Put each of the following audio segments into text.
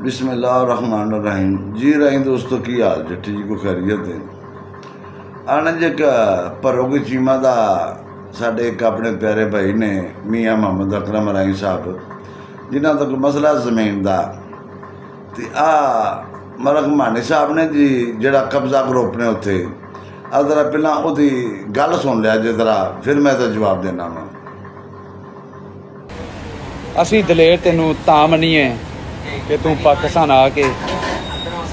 बिस्मिल्लाहिर्रहमानिर्रहीम। जी रही दोस्तों की हाल जे ठीक को खैरियत है। आने एक भरोगी चीमा का साढ़े एक अपने प्यारे भाई ने मियाँ मोहम्मद अकरम राई साहब जिन्हों का कोई मसला जमीन का तो मलक मानी साहब ने जी जरा कब्जा ग्रुप ने उत्थे जरा पहला उसकी गल सुन लिया जिस तरह फिर मैं तो जवाब देना वा। असी दलेर तेनू तां मनीए कि तू पाकिस्तान आके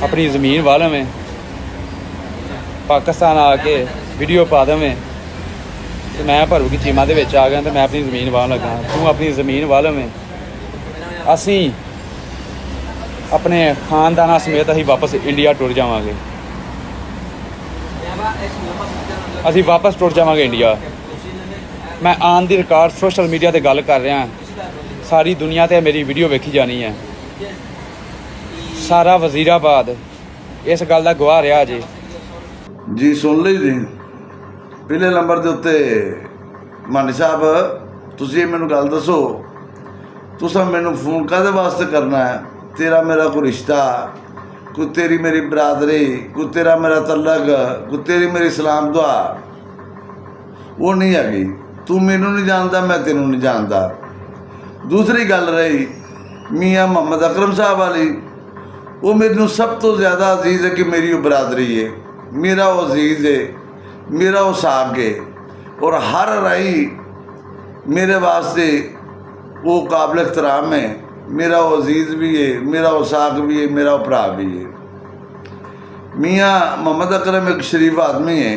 अपनी ज़मीन वाह लवें, पाकिस्तान आके वीडियो पा देवें तो मैं भरू की चीमा दे विच आ गया तो मैं अपनी ज़मीन वाह लगा, तू अपनी ज़मीन वाह लवें। असी अपने खानदाना समेत असी वापस इंडिया टुर जावांगे, असी वापस टुर जावांगे इंडिया। मैं आन दी रिकॉर्ड सोशल मीडिया ते गल कर रहा, सारी दुनिया ते मेरी वीडियो वेखी जानी है। सारा वजीराबाद इस गल का गवाह रहा जी सुन ली जी। पहले नंबर के उत्ते मानी साहब तुसीं मैनूं गल दसो, तुसां मैनूं फोन काहदे वास्ते करना है? तेरा मेरा कोई रिश्ता, कोई तेरी मेरी बरादरी, कोई तेरा मेरा तलक, कोई तेरी मेरी सलाम दुआ वो नहीं हैगी। तू मैनूं नहीं जानता, मैं तेनूं नहीं जानता। दूसरी गल रही मियाँ मोहम्मद अकरम साहब वाली, वो मैनू सब तो ज़्यादा अजीज़ है कि मेरी वो बरादरी है, मेरा वो अजीज़ है, मेरा वो साग है और हर राही मेरे वास्ते वो काबिल एहतराम है। मेरा वो अजीज़ भी है, मेरा वो साग भी है, मेरा वो भरा भी है। मियाँ मोहम्मद अकरम एक शरीफ आदमी है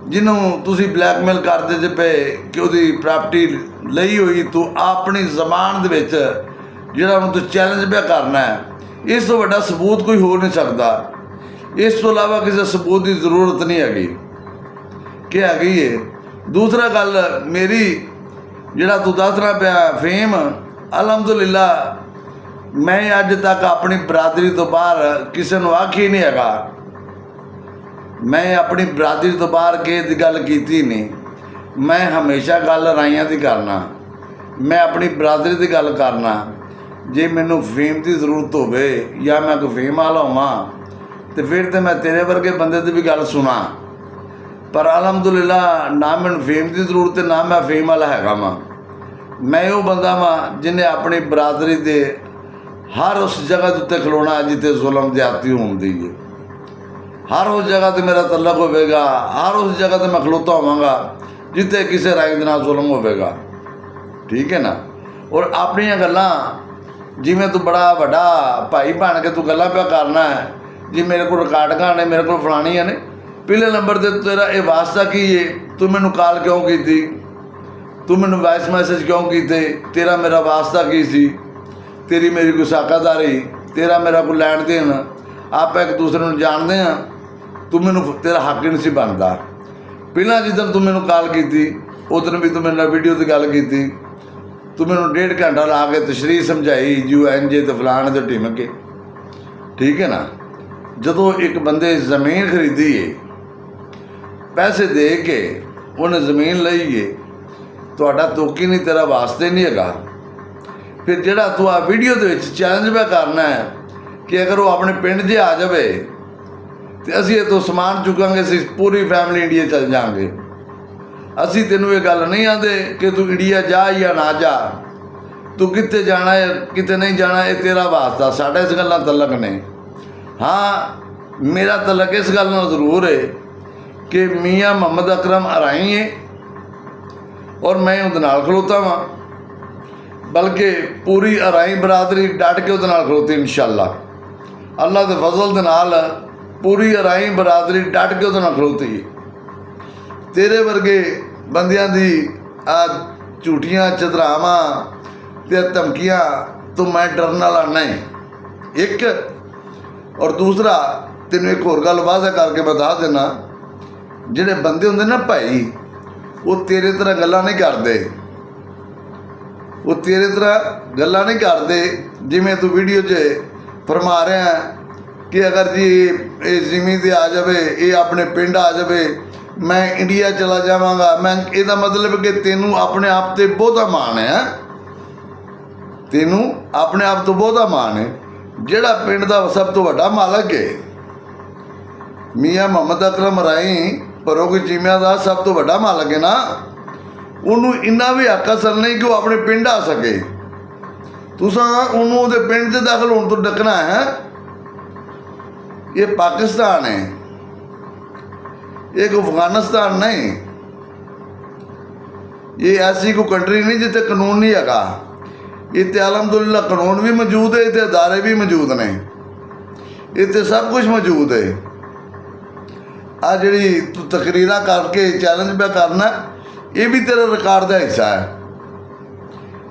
जिन्हों तुसी ब्लैकमेल करते जे पे कि उसकी प्रॉपर्टी लई हुई तू अपनी जबान दे विच जिहड़ा तू चैलेंज पे करना है, इस तो वड्डा सबूत कोई हो नहीं सकता। इस तो इलावा किसी सबूत की जरूरत नहीं हैगी कि हैगी है। दूसरा गल मेरी जिहड़ा तू दसना पिया फेम, अलहमदुलिल्लाह मैं अज तक अपनी बरादरी तो बाहर किसी को आखी नहीं हैगा। मैं अपनी बरादरी तो बाहर किसी की गल की नहीं। मैं हमेशा गल राइयां की करना, मैं अपनी बरादरी की गल करना। जे मैनू फेम की जरूरत होवे या मैं कोई फेम वाला होवां तो फिर तो मैं तेरे वर्गे बंदे की भी गल सुना, पर अलहमदुलिल्लाह ना मैनू फेम की जरूरत है ना मैं फेम वाला हैगा वां। मैं वो बंदा वां जिन्हें अपनी बरादरी के हर उस जगह के उत्ते खलोना जिते जुल्म ज्यादती होंदी है। हर उस जगह ते मेरा तलक होवेगा, हर उस जगह ते मैं खलोता होवांगा जिते किसी राय दे नाल जुल्म होवेगा। ठीक है ना। और अपनियां गल्लां जिवें तू बड़ा वड्डा भाई बन के तू गल्लां पिया करना है जी मेरे को रिकार्डिंगां ने, मेरे को फलानियां ने। पहले नंबर ते तेरा ये वास्ता की है? तू मैनू कॉल क्यों की? तू मैनू वॉइस मैसेज क्यों कीते? तेरा मेरा वास्ता की सी? तेरी मेरी कोई साकादारी, तेरा मेरा कोई लैन देन, आप एक दूसरे को जानते हैं। तू मैनू तेरा हक नहीं सी बनता। पहला जिदन तू मैनू कॉल की उस दिन भी तू मेरे वीडियो की गल की, तू मैनू 1.5 घंटा ला के तशरीह समझाई जो इंजे तो फलाने तो टिमके। ठीक है ना। जदों एक बंदे जमीन खरीदी है पैसे दे के उन्हें जमीन लई है, तुहाडा तोकी नहीं, तेरा वास्ते नहीं हैगा। फिर जिहड़ा तू आ वीडियो दे विच चैलेंज पे करना है कि अगर वो अपने पिंड जे आ जाए तो असी ये तो समान चुकांगे, असी पूरी फैमिली इंडिया चल जाएंगे। असी तेनू ये गल नहीं आते कि तू इंडिया जा या ना जा, तू कित्ते जाना है कित्ते नहीं जाना, ये तेरा वास्ता, साढ़े इस गल्लां तलक ने। हाँ मेरा तलक इस गल नाल जरूर है कि मियाँ मोहम्मद अकरम अराई है और मैं उहदे नाल खलोता वां, बल्कि पूरी अराई बरादरी डट के उहदे नाल खलोती इंशाअल्लाह। अल्लाह के फजल दे नाल पूरी अराई बरादरी डट के उहदे नाल खलोती है। तेरे वर्गे बंदियां दी आ झूठियां चतरावां ते धमकियां तो मैं डरन वाला नहीं। एक और दूसरा तेन एक होर गल वादा करके मैं दस देना, जिहड़े बंदे होंदे ना भाई वो तेरे तरह गल्लां नहीं करते, वो तेरे तरह गल्लां नहीं करते जिवें तू वीडियो च फरमा रहा है कि अगर जी ये जिमी ते आ जाए, ये अपने पिंड आ जाए, मैं इंडिया चला जावांगा। मैं इसदा मतलब कि तेनू अपने आप ते बहुता मान है, तेनू अपने आप तो बहुता मान है। ਜਿਹੜਾ ਪਿੰਡ ਦਾ ਸਭ ਤੋਂ ਵੱਡਾ ਮਾਲਕ ਹੈ ਮੀਆਂ ਮੁਹੰਮਦ ਅਕਰਮ ਰਾਈ ਪਰੋਗੀ ਚੀਮਿਆਂ ਦਾ ਸਭ ਤੋਂ ਵੱਡਾ ਮਾਲਕ ਹੈ ਨਾ, ਉਹਨੂੰ ਇੰਨਾ ਵੀ ਹੱਕ ਅਸਰ ਨਹੀਂ ਕਿ ਉਹ ਆਪਣੇ ਪਿੰਡ ਆ ਸਕੇ। ਤੁਸਾਂ ਉਹਨੂੰ ਉਹਦੇ ਪਿੰਡ 'ਚ ਦਾਖਲ ਹੋਣ ਤੋਂ ਡੱਕਣਾ ਹੈ। ਇਹ ਪਾਕਿਸਤਾਨ ਹੈ, ਇਹ ਅਫਗਾनिस्तान नहीं। ये ऐसी कोई कंट्री नहीं जिते कानून नहीं हैगा। इतने अलहमदुलिल्लाह कानून भी मौजूद है, इतने अदारे भी मौजूद ने, इतने सब कुछ मौजूद है। आ जी तू तकरीर करके चैलेंज पे करना, ये भी तेरा रिकॉर्ड का हिस्सा है,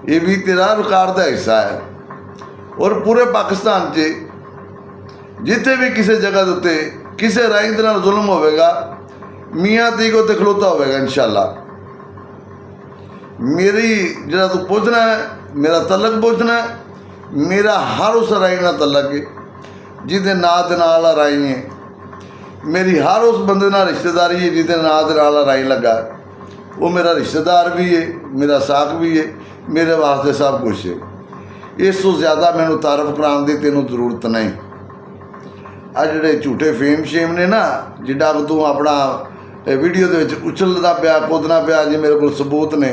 ये भी तेरा रिकॉर्ड का हिस्सा है। और पूरे पाकिस्तान से जिथे भी किसी जगह के उत्ते किसी राई दे नाल जुल्म होगा, मियाँ दी को ते खलोता होगा इंशाअल्लाह। मेरी जरा तू पूछना है, मेरा तलक पूछना है, मेरा हर उस राई ना तलक है जिदे नां दे नाल राई है। मेरी हर उस बंदे नाल रिश्तेदारी है जिदे नां दे नाल राई लगा, वो मेरा रिश्तेदार भी है, मेरा साख भी है, मेरे वास्ते सब कुछ है। इस तो ज़्यादा मैनू तारफ कराने की तेनों जरूरत नहीं। आ जिहड़े झूठे फेम शेम ने ना, जिड्डा तू अपना वीडियो दे विच उछलदा पिया कुदना पिया जी मेरे को सबूत ने।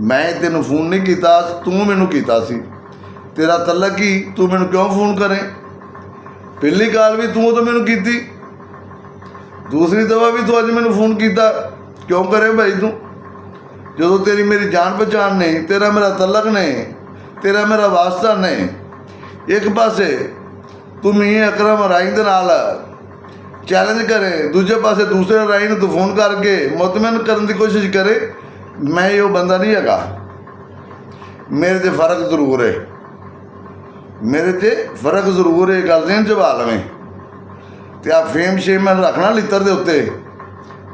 मैं तेनों फोन नहीं किया, तू मैनू कीता सी। तेरा तलक ही, तू मैनू क्यों फोन करें? पहली गल भी तू तो मैनू कीती, दूसरी दफा भी तू अज मैनू फोन किया क्यों करे भाई तू? जो तेरी मेरी जान पहचान नहीं, तेरा मेरा तलक नहीं, तेरा मेरा वास्ता नहीं। एक पासे तू मियां अकरम राई दे नाल चैलेंज करे, दूजे पासे दूसरे राई तू फोन करके मुतमिन करने की कोशिश करे। मैं ये बंदा नहीं हैगा, मेरे ते फर्क जरूर है, मेरे ते फर्क जरूर है। गल देन जवा लवें तो आप फेम शेम रखना लित्तर दे उत्ते।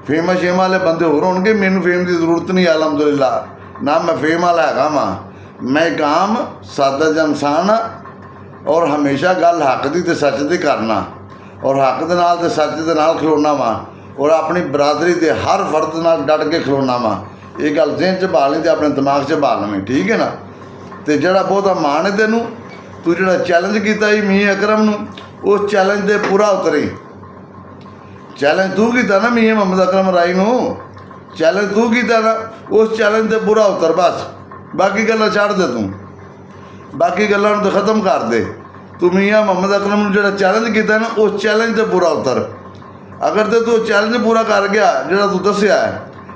फेम शेम वाले बंदे होर होणगे, मैनू फेम की जरूरत नहीं अलहमदुलिल्लाह ना, मैं फेम वाला हैगा वां। मैं एक आम सादा जिहा इंसान हाँ और हमेशा गल हक दी ते सच दी करना और हक दे नाल ते सच दे नाल खलोना वां और अपनी बरादरी के हर फर्द नाल डट के खलोना वां। ये गल जहन च पा लें तो अपने दिमाग च पा लवें, ठीक है ना। तो जोड़ा बहुता मान है तेनू, तू जो चैलेंज किया मियां अकरम नू, उस चैलेंज से पूरा उतरी। चैलेंज तू किया ना मियां मुहम्मद अकरम राई नू, चैलेंज तू किया ना, उस चैलेंज से पूरा उतर बस। बाकी गल्लां छड्ड दे, तू बाकी गल्लां तो खत्म कर दे। तू मियां मुहम्मद अकरम नू जो चैलेंज किया ना, उस चैलेंज से पूरा उतर। अगर तो तू चैलेंज पूरा कर गया जो तू दसिया है,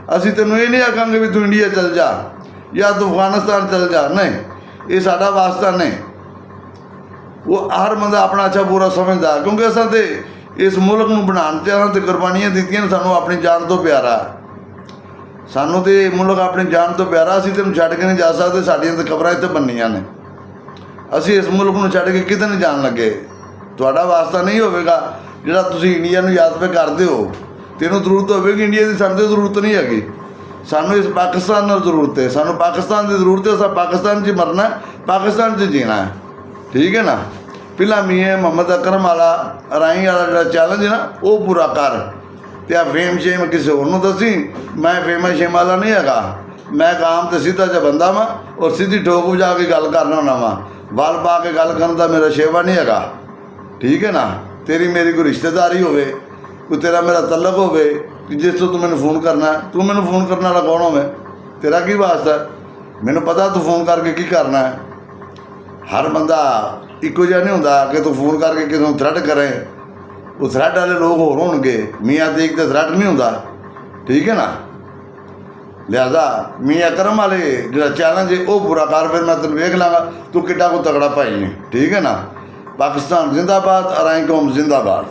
असी तेनों ये नहीं आखांगे भी तू इंडिया चल जा या तू अफगानिस्तान चल जा, नहीं, ये साडा वास्ता नहीं। वो हर बंदा अपना अच्छा पूरा समझदा, क्योंकि असां ते इस मुल्क नूं बनाउण ते असां ते कुर्बानियां दित्तियां ने, सानूं अपनी जान तो प्यारा, सानूं ते मुल्क अपनी जान तो प्यारा। असीं तैनूं छड्ड के नहीं जा सकदे, साडीआं ते कबरां इत्थे बन्नियां ने। असीं इस मुल्क नूं छड्ड के किते नहीं जाण लगे। तुहाडा वास्ता नहीं होवेगा जिहड़ा तुसीं इंडिया नूं याद पे करदे हो। तेनों जरूरत होगी इंडिया की, सानूं जरूरत नहीं हैगी। सानूं इस पाकिस्तान नाल जरूरत है, सानूं पाकिस्तान की जरूरत है। असां पाकिस्तान 'च मरना है, पाकिस्तान 'च जीना है, ठीक है ना। पहला मियां मुहम्मद अकरम वाला राई वाला जो चैलेंज है ना, वो पूरा कर। तो आ फेम शेम किसी होर नूं दसी, मैं फेम शेम वाला नहीं हैगा। मैं एक आम तो सीधा जिहा बंदा वां और सीधी ठोक बजा के गल करना होना वां। वल पा के गल करन दा मेरा शेवा नहीं हैगा, ठीक है ना। तेरी मेरी कोई रिश्तेदारी होवे, कोई तेरा मेरा तलक होवे कि जिस तो तू मैंने फोन करना है, तू मैंने फोन करने वाला कौन होवे? तेरा की वास्ता है? मैंने पता तू फोन करके की करना है। हर बंदा इक्को जिहा नहीं होंदा कि तू फोन करके किसी को थ्रेट करें। वो थ्रेट वाले लोग होर होणगे, मियाँ देख के थ्रेट नहीं होंदा, ठीक है ना। लिहाजा मियां अकरम वाले जो चैलेंज है वो पूरा कर, फिर मैं तेन वेख लाँगा तू किड्डा को तगड़ा भाई है, ठीक है ना। पाकिस्तान जिंदाबाद, राई कौम जिंदाबाद।